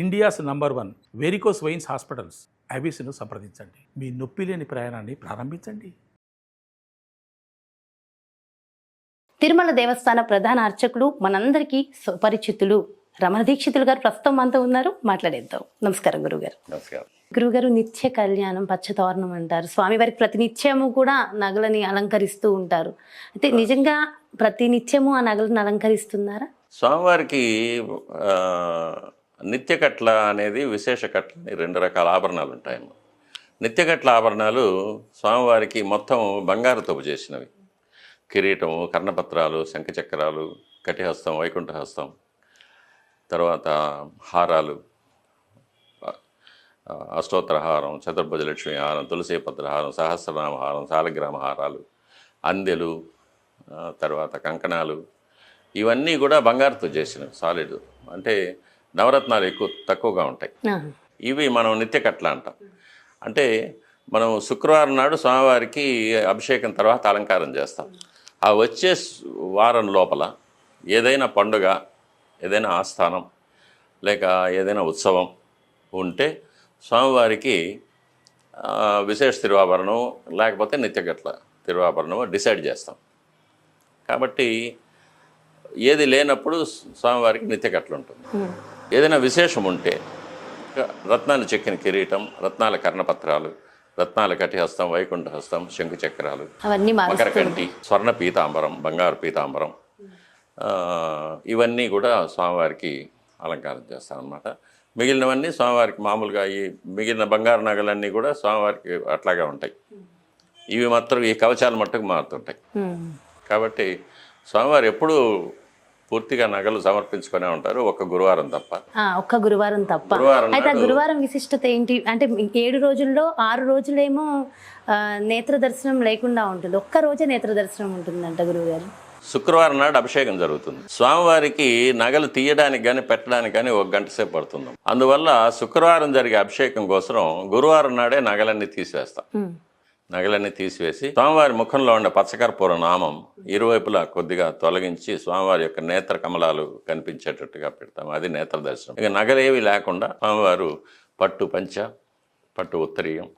India's number 1 varicose veins hospitals ఐబీసీను సంప్రదించండి. మీ నొప్పి లేని ప్రయాణాన్ని ప్రారంభించండి. తిరుమల దేవస్థాన ప్రధాన అర్చకులు మనందరికీ సుపరిచితులు రమణ దీక్షితులు గారు ప్రస్తుతం మనతో ఉన్నారు. మాట్లాడేద్దాం. నమస్కారం గురుగారు. నమస్కారం. గురుగారు, నిత్య కళ్యాణం పచ్చతోరణం అంటారు. స్వామివారికి ప్రతి నిత్యము కూడా నగలని అలంకరిస్తూ ఉంటారు. అయితే నిజంగా ప్రతి నిత్యము ఆ నగలను అలంకరిస్తున్నారా? స్వామివారికి నిత్య కట్ల అనేది విశేష కట్ల అని 2 రకాల ఆభరణాలు ఉంటాయమ్మ. నిత్య కట్ల ఆభరణాలు స్వామివారికి మొత్తం బంగారుతో చేసినవి. కిరీటము, కర్ణపత్రాలు, శంఖచక్రాలు, కటిహస్తం, వైకుంఠహస్తం, తర్వాత హారాలు, అష్టోత్తర హారం, చతుర్భుజ లక్ష్మీ హారం, తులసీపత్ర హారం, సహస్రనామ హారం, సాలగ్రామ హారాలు, అందెలు, తర్వాత కంకణాలు, ఇవన్నీ కూడా బంగారుతో చేసినవి. సాలిడ్ అంటే నవరత్నాలు తక్కువగా ఉంటాయి. ఇవి మనం నిత్య కట్ల అంటాం. అంటే మనం శుక్రవారం నాడు స్వామివారికి అభిషేకం తర్వాత అలంకారం చేస్తాం. ఆ వచ్చే వారం లోపల ఏదైనా పండుగ, ఏదైనా ఆస్థానం, లేక ఏదైనా ఉత్సవం ఉంటే స్వామివారికి విశేష తిరువాభరణం లేకపోతే నిత్యగట్ల తిరువాభరణం డిసైడ్ చేస్తాం. కాబట్టి ఏది లేనప్పుడు స్వామివారికి నిత్యగట్లు ఉంటుంది. ఏదైనా విశేషం ఉంటే రత్నాలు చెక్కిన కిరీటం, రత్నాల కర్ణపత్రాలు, రత్నాల కటిహస్తం, వైకుంఠహస్తం, శంకుచక్రాలు, మకరకంటి, స్వర్ణ పీతాంబరం, బంగారు పీతాంబరం, ఇవన్నీ కూడా స్వామివారికి అలంకారం చేస్తామన్నమాట. మిగిలినవన్నీ స్వామివారికి మామూలుగా ఈ మిగిలిన బంగారు నగలన్నీ కూడా స్వామివారికి అట్లాగే ఉంటాయి. ఇవి మాత్రం ఈ కవచాలు మట్టుకు మారుతుంటాయి. కాబట్టి స్వామివారు ఎప్పుడూ పూర్తిగా నగలు సమర్పించుకునే ఉంటారు, ఒక్క గురువారం తప్ప. ఒక్క గురువారం తప్ప. అయితే ఆ గురువారం విశిష్టత ఏంటి అంటే 7 రోజుల్లో 6 రోజులేమో నేత్ర దర్శనం లేకుండా ఉంటుంది, ఒక్క రోజే నేత్ర దర్శనం ఉంటుందంట గురువుగారు. శుక్రవారం నాడు అభిషేకం జరుగుతుంది. స్వామివారికి నగలు తీయడానికి కానీ పెట్టడానికి కానీ 1 గంట సేపు పడుతుంది. అందువల్ల శుక్రవారం జరిగే అభిషేకం కోసం గురువారం నాడే నగలన్నీ తీసివేస్తాం. నగలన్నీ తీసివేసి స్వామివారి ముఖంలో ఉండే పచ్చకర్పూర నామం ఇరువైపులా కొద్దిగా తొలగించి స్వామివారి యొక్క నేత్ర కమలాలు కనిపించేటట్టుగా పెడతాం. అది నేత్ర దర్శనం. ఇక నగలేవి లేకుండా స్వామివారు పట్టు పంచ, పట్టు ఉత్తరీయం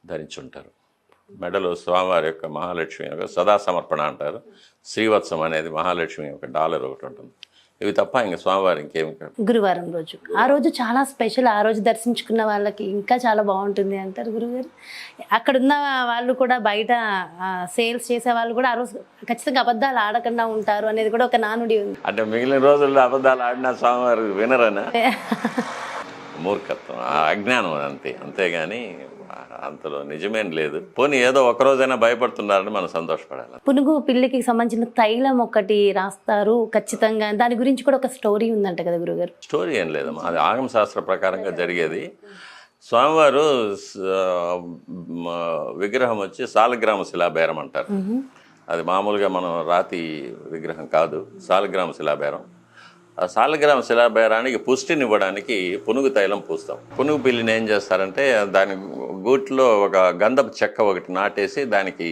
ధరించుంటారు. మెడలో స్వామివారి యొక్క మహాలక్ష్మి యొక్క సదా సమర్పణ అంటారు. శ్రీవత్సం అనేది మహాలక్ష్మి యొక్క డాలర్ ఒకటి ఉంటుంది. ఇవి తప్ప ఇంకా స్వామివారి ఇంకేమి కాదు. గురువారం రోజు ఆ రోజు చాలా స్పెషల్. ఆ రోజు దర్శించుకున్న వాళ్ళకి ఇంకా చాలా బాగుంటుంది అంటారు గురుగారు. అక్కడున్న వాళ్ళు కూడా, బయట సేల్స్ చేసే వాళ్ళు కూడా ఆ రోజు ఖచ్చితంగా అబద్ధాలు ఆడకుండా ఉంటారు అనేది కూడా ఒక నానుడి ఉంది. అంటే మిగిలిన రోజుల్లో అబద్ధాలు ఆడినా స్వామివారు వినరనా? మూర్ఖత్వం, అజ్ఞానం అంతే. అంతేగాని అంతలో నిజమేం లేదు. పోనీ ఏదో ఒకరోజైనా భయపడుతున్నారని మనం సంతోషపడాలి. పునుగు పిల్లికి సంబంధించిన తైలం ఒకటి రాస్తారు ఖచ్చితంగా. దాని గురించి కూడా ఒక స్టోరీ ఉందంట కదా గురుగారు? స్టోరీ ఏం లేదమ్మా, అది ఆగమ శాస్త్ర ప్రకారంగా జరిగేది. స్వామివారు విగ్రహం వచ్చి సాలగ్రామ శిలాబేరం అంటారు. అది మామూలుగా మనం రాతి విగ్రహం కాదు, సాలగ్రామ శిలాబేరం. ఆ సాలగ్రామ శిలాబేరానికి పుష్టినివ్వడానికి పునుగు తైలం పూస్తాం. పునుగు పిల్లిని ఏం చేస్తారంటే దాని గూట్లో ఒక గంధపు చెక్క ఒకటి నాటేసి దానికి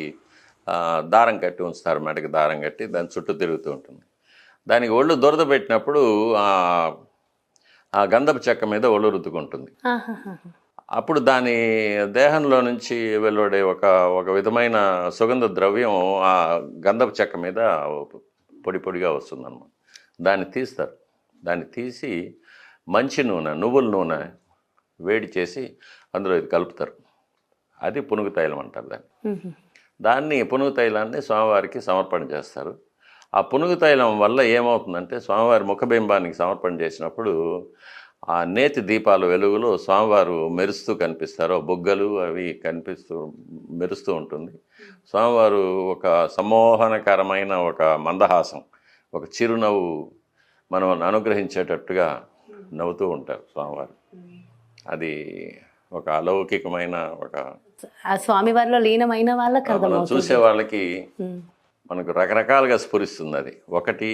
దారం కట్టి ఉంచుతారు. మెడకి దారం కట్టి దాని చుట్టూ తిరుగుతూ ఉంటుంది. దానికి ఒళ్ళు దురద పెట్టినప్పుడు ఆ గంధపు చెక్క మీద ఒళ్ళు రుద్దుకుంటుంది. అప్పుడు దాని దేహంలో నుంచి వెలువడే ఒక విధమైన సుగంధ ద్రవ్యం ఆ గంధపు చెక్క మీద పొడి పొడిగా వస్తుందన్నమాట. దాన్ని తీస్తారు. దాన్ని తీసి మంచి నూనె, నువ్వుల నూనె వేడి చేసి అందులో ఇది కలుపుతారు. అది పునుగు తైలం అంటారు దాన్ని పునుగు తైలాన్ని స్వామివారికి సమర్పణ చేస్తారు. ఆ పునుగు తైలం వల్ల ఏమవుతుందంటే స్వామివారి ముఖబింబానికి సమర్పణ చేసినప్పుడు ఆ నేతి దీపాల వెలుగులో స్వామివారు మెరుస్తూ కనిపిస్తారు. బొగ్గలు అవి మెరుస్తూ ఉంటుంది. స్వామివారు ఒక సమ్మోహనకరమైన ఒక మందహాసం, ఒక చిరునవ్వు మనం అనుగ్రహించేటట్టుగా నవ్వుతూ ఉంటారు స్వామివారు. అది ఒక అలౌకికమైన ఒక స్వామివారిలో లీనమైన వాళ్ళకి చూసే వాళ్ళకి మనకు రకరకాలుగా స్ఫురిస్తుంది. అది ఒకటి,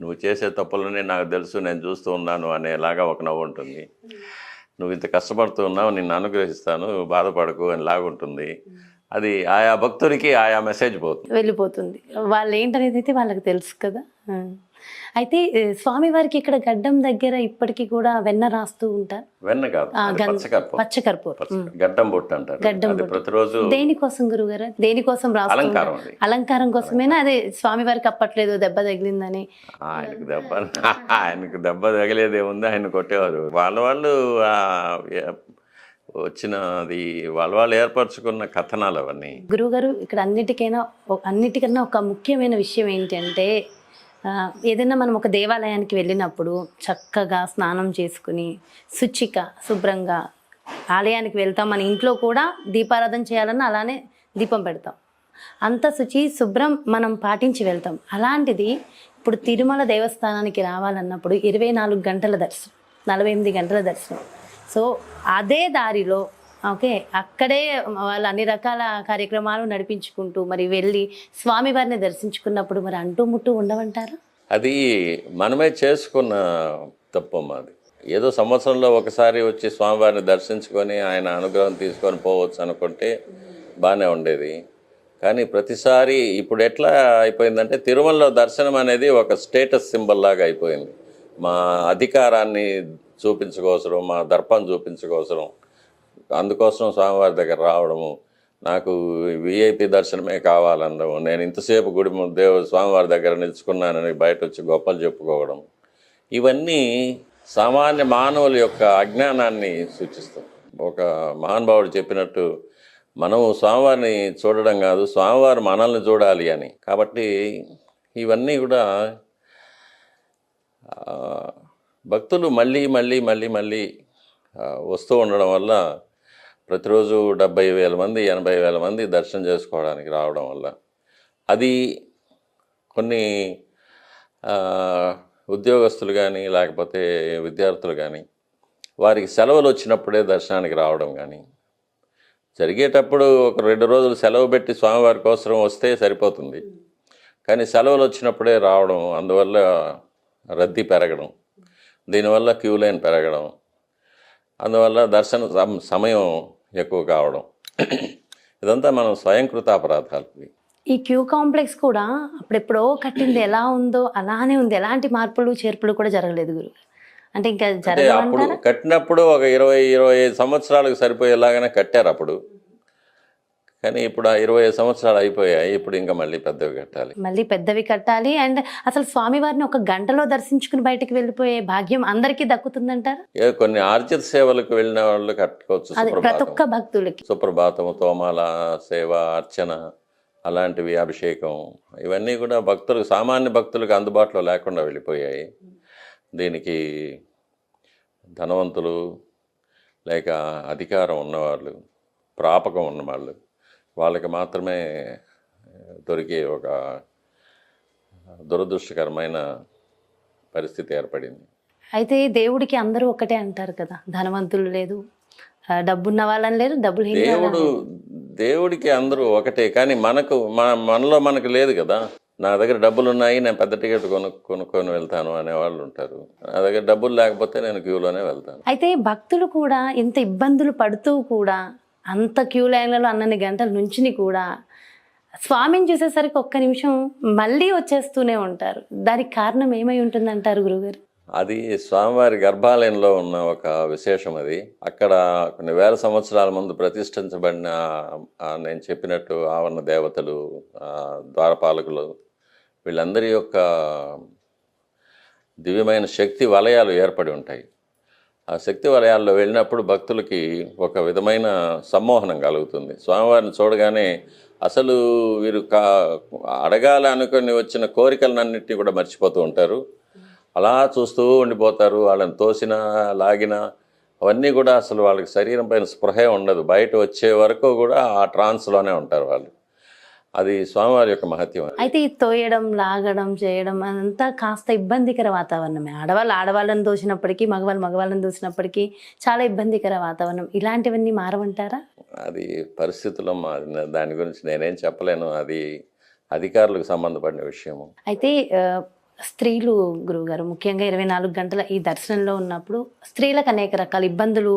నువ్వు చేసే తప్పులని నాకు తెలుసు, నేను చూస్తూ ఉన్నాను అనేలాగా ఒక నవ్వు ఉంటుంది. నువ్వు ఇంత కష్టపడుతూ ఉన్నావు, నిన్ను అనుగ్రహిస్తాను, బాధపడకు అని లాగుంటుంది. అది ఆయా భక్తుడికి ఆయా మెసేజ్ వెళ్ళిపోతుంది. వాళ్ళు ఏంటనేది అయితే వాళ్ళకి తెలుసు కదా. అయితే స్వామివారికి ఇక్కడ గడ్డం దగ్గర ఇప్పటికీ కూడా వెన్న రాస్తూ ఉంటారు. వెన్న కాదు, అది పచ్చకర్పూరం. పచ్చకర్పూరం, గడ్డం బొట్టు అంటారు. గడ్డం అది బొట్టు. ప్రతిరోజు దేనికోసం గురుగారు? దేనికోసం రాస్తూ అలంకారం ఉంటారు? అది. అలంకారం కోసమేనా? అదే స్వామివారికి అప్పట్లేదు దెబ్బ తగిలిందని. ఆయనకు దెబ్బ తగిలేదేముంది, ఆయన కొట్టేవారు. వాళ్ళు వచ్చినది వాళ్ళు ఏర్పరచుకున్న కథనాలు అవన్నీ. గురువుగారు ఇక్కడ అన్నిటికన్నా ఒక ముఖ్యమైన విషయం ఏంటంటే ఏదైనా మనం ఒక దేవాలయానికి వెళ్ళినప్పుడు చక్కగా స్నానం చేసుకుని శుభ్రంగా ఆలయానికి వెళ్తాం. మన ఇంట్లో కూడా దీపారాధన చేయాలన్నా అలానే దీపం పెడతాం. అంత శుభ్రం మనం పాటించి వెళ్తాం. అలాంటిది ఇప్పుడు తిరుమల దేవస్థానానికి రావాలన్నప్పుడు 24 గంటల దర్శనం, 48 గంటల దర్శనం. సో అదే దారిలో అక్కడే వాళ్ళు అన్ని రకాల కార్యక్రమాలు నడిపించుకుంటూ మరి వెళ్ళి స్వామివారిని దర్శించుకున్నప్పుడు మరి అంటూ ముట్టు ఉండవంటారా? అది మనమే చేసుకున్న తప్పమ్మా. అది ఏదో సంవత్సరంలో ఒకసారి వచ్చి స్వామివారిని దర్శించుకొని ఆయన అనుగ్రహం తీసుకొని పోవచ్చు అనుకుంటే బాగానే ఉండేది. కానీ ప్రతిసారి ఇప్పుడు ఎట్లా అయిపోయిందంటే తిరుమలలో దర్శనం అనేది ఒక స్టేటస్ సింబల్ లాగా అయిపోయింది. మా అధికారాన్ని చూపించుకోవసరం, మా దర్పం చూపించుకోవసరం, అందుకోసం స్వామివారి దగ్గర రావడము, నాకు విఐపి దర్శనమే కావాలనడం, నేను ఇంతసేపు స్వామివారి దగ్గర నిలుచుకున్నానని బయట వచ్చి గొప్పలు చెప్పుకోవడం, ఇవన్నీ సామాన్య మానవుల యొక్క అజ్ఞానాన్ని సూచిస్తాం. ఒక మహానుభావుడు చెప్పినట్టు మనం స్వామివారిని చూడడం కాదు, స్వామివారు మనల్ని చూడాలి అని. కాబట్టి ఇవన్నీ కూడా భక్తులు మళ్ళీ మళ్ళీ మళ్ళీ మళ్ళీ వస్తూ ఉండడం వల్ల ప్రతిరోజు 70,000 మంది 80,000 మంది దర్శనం చేసుకోవడానికి రావడం వల్ల అది కొన్ని ఉద్యోగస్తులు కానీ లేకపోతే విద్యార్థులు కానీ వారికి సెలవులు వచ్చినప్పుడే దర్శనానికి రావడం కానీ, జరిగేటప్పుడు ఒక 2 రోజులు సెలవు పెట్టి స్వామివారి కోసం వస్తే సరిపోతుంది. కానీ సెలవులు వచ్చినప్పుడే రావడం, అందువల్ల రద్దీ పెరగడం, దీనివల్ల క్యూ లైన్ పెరగడం, అందువల్ల దర్శన సమయం ఎక్కువ కావడం, ఇదంతా మనం స్వయంకృత అపరాధాలు. ఈ క్యూ కాంప్లెక్స్ కూడా అప్పుడెప్పుడో కట్టింది ఎలా ఉందో అలానే ఉంది, ఎలాంటి మార్పులు చేర్పులు కూడా జరగలేదు గురు. అంటే ఇంకా అప్పుడు కట్టినప్పుడు ఒక 20-25 సంవత్సరాలకు సరిపోయేలాగానే కట్టారు అప్పుడు. కానీ ఇప్పుడు 25 సంవత్సరాలు అయిపోయాయి, ఇప్పుడు ఇంకా మళ్ళీ పెద్దవి కట్టాలి. అండ్ అసలు స్వామివారిని ఒక గంటలో దర్శించుకుని బయటకు వెళ్ళిపోయే భాగ్యం అందరికీ దక్కుతుందంటారు. కొన్ని ఆర్జిత సేవలకు వెళ్ళిన వాళ్ళు కట్టుకోవచ్చు, ప్రతి ఒక్క భక్తులకి సుప్రభాతము, తోమాల సేవ, అర్చన, అలాంటివి, అభిషేకం, ఇవన్నీ కూడా భక్తులకు, సామాన్య భక్తులకు అందుబాటులో లేకుండా వెళ్ళిపోయాయి. దీనికి ధనవంతులు లేక అధికారం ఉన్నవాళ్ళు, ప్రాపకం ఉన్నవాళ్ళు, వాళ్ళకి మాత్రమే దొరికే ఒక దురదృష్టకరమైన పరిస్థితి ఏర్పడింది. అయితే దేవుడికి అందరూ ఒకటే అంటారు కదా, ధనవంతులు లేదు, డబ్బున్న వాళ్ళని లేదు, దేవుడికి అందరూ ఒకటే. కానీ మనలో మనకు లేదు కదా. నా దగ్గర డబ్బులు ఉన్నాయి, నేను పెద్ద టికెట్ కొనుక్కొని వెళ్తాను అనేవాళ్ళు ఉంటారు. నా దగ్గర డబ్బులు లేకపోతే నేను క్యూలోనే వెళ్తాను. అయితే భక్తులు కూడా ఇంత ఇబ్బందులు పడుతూ కూడా అంత క్యూ లైన్లలో అన్నన్ని గంటల నుంచి కూడా స్వామిని చూసేసరికి ఒక్క నిమిషం మళ్ళీ వచ్చేస్తూనే ఉంటారు. దానికి కారణం ఏమై ఉంటుందంటారు గురుగారు? అది స్వామివారి గర్భాలయంలో ఉన్న ఒక విశేషం. అది అక్కడ కొన్ని వేల సంవత్సరాల ముందు ప్రతిష్ఠించబడిన నేను చెప్పినట్టు ఆవరణ దేవతలు, ద్వారపాలకులు, వీళ్ళందరి యొక్క దివ్యమైన శక్తి వలయాలు ఏర్పడి ఉంటాయి. ఆ శక్తి వలయాల్లో వెళ్ళినప్పుడు భక్తులకి ఒక విధమైన సమ్మోహనం కలుగుతుంది. స్వామివారిని చూడగానే అసలు వీరు అడగాలి అనుకుని వచ్చిన కోరికలన్నింటినీ కూడా మర్చిపోతూ ఉంటారు. అలా చూస్తూ ఉండిపోతారు. వాళ్ళని తోసినా లాగినా అవన్నీ కూడా అసలు వాళ్ళకి శరీరం పైన స్పృహే ఉండదు. బయట వచ్చే వరకు కూడా ఆ ట్రాన్స్లోనే ఉంటారు వాళ్ళు. అది స్వామివారి యొక్క మహత్యం. అయితే ఈ తోయడం, లాగడం, చేయడం అదంతా కాస్త ఇబ్బందికర వాతావరణమే. ఆడవాళ్ళని దోసినప్పటికీ, మగవాళ్ళని దోసినప్పటికీ చాలా ఇబ్బందికర వాతావరణం. ఇలాంటివన్నీ మారవంటారా? అది పరిస్థితుల్లో దాని గురించి నేనేం చెప్పలేను. అది అధికారులకు సంబంధపడిన విషయము. అయితే స్త్రీలు గురువుగారు ముఖ్యంగా 24 గంటల ఈ దర్శనంలో ఉన్నప్పుడు స్త్రీలకు అనేక రకాల ఇబ్బందులు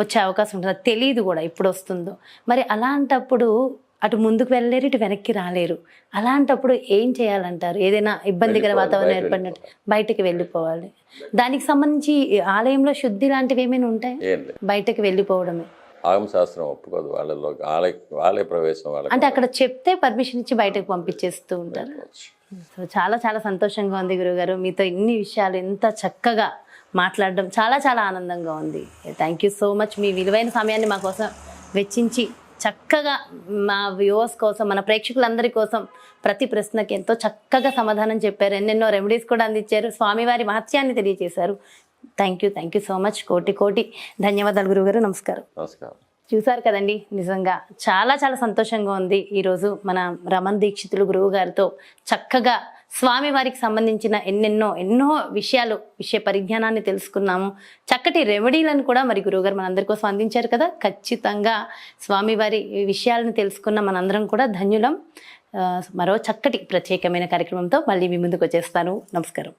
వచ్చే అవకాశం ఉంటుంది. తెలియదు కూడా ఎప్పుడు వస్తుందో. మరి అలాంటప్పుడు అటు ముందుకు వెళ్ళలేరు, ఇటు వెనక్కి రాలేరు. అలాంటప్పుడు ఏం చేయాలంటారు? ఏదైనా ఇబ్బందికర వాతావరణం ఏర్పడినట్టు బయటకు వెళ్ళిపోవాలి. దానికి సంబంధించి ఆలయంలో శుద్ధి లాంటివి ఏమైనా ఉంటాయి? ఏం లేదు, బయటకు వెళ్ళిపోవడమే. ఆగమశాస్త్రం ఒప్పుకోదు వాళ్ళలో ఆలయ ప్రవేశం వాళ్ళకి. అంటే అక్కడ చెప్తే పర్మిషన్ ఇచ్చి బయటకు పంపించేస్తూ ఉంటారు. సో చాలా చాలా సంతోషంగా ఉంది గురుగారు, మీతో ఇన్ని విషయాలు ఎంత చక్కగా మాట్లాడడం చాలా చాలా ఆనందంగా ఉంది. Thank you so much. మీ విలువైన సమయాన్ని మా కోసం వెచ్చించి చక్కగా మా వ్యూవర్స్ కోసం, మన ప్రేక్షకులందరి కోసం ప్రతి ప్రశ్నకి ఎంతో చక్కగా సమాధానం చెప్పారు. ఎన్నెన్నో రెమెడీస్ కూడా అందించారు. స్వామివారి మహత్యాన్ని తెలియజేశారు. Thank you so much. కోటి కోటి ధన్యవాదాలు గురుగారు. నమస్కారం. నమస్కారం. చూసారు కదండి, నిజంగా చాలా చాలా సంతోషంగా ఉంది. ఈరోజు మన రమణ్ దీక్షితులు గురువు గారితో చక్కగా స్వామివారికి సంబంధించిన ఎన్నో విషయ పరిజ్ఞానాన్ని తెలుసుకున్నాము. చక్కటి రెమెడీలను కూడా మరి గురువుగారు మనందరి కోసం అందించారు కదా. ఖచ్చితంగా స్వామివారి విషయాలను తెలుసుకున్న మనందరం కూడా ధన్యులం. మరో చక్కటి ప్రత్యేకమైన కార్యక్రమంతో మళ్ళీ మీ ముందుకు వచ్చేస్తాను. నమస్కారం.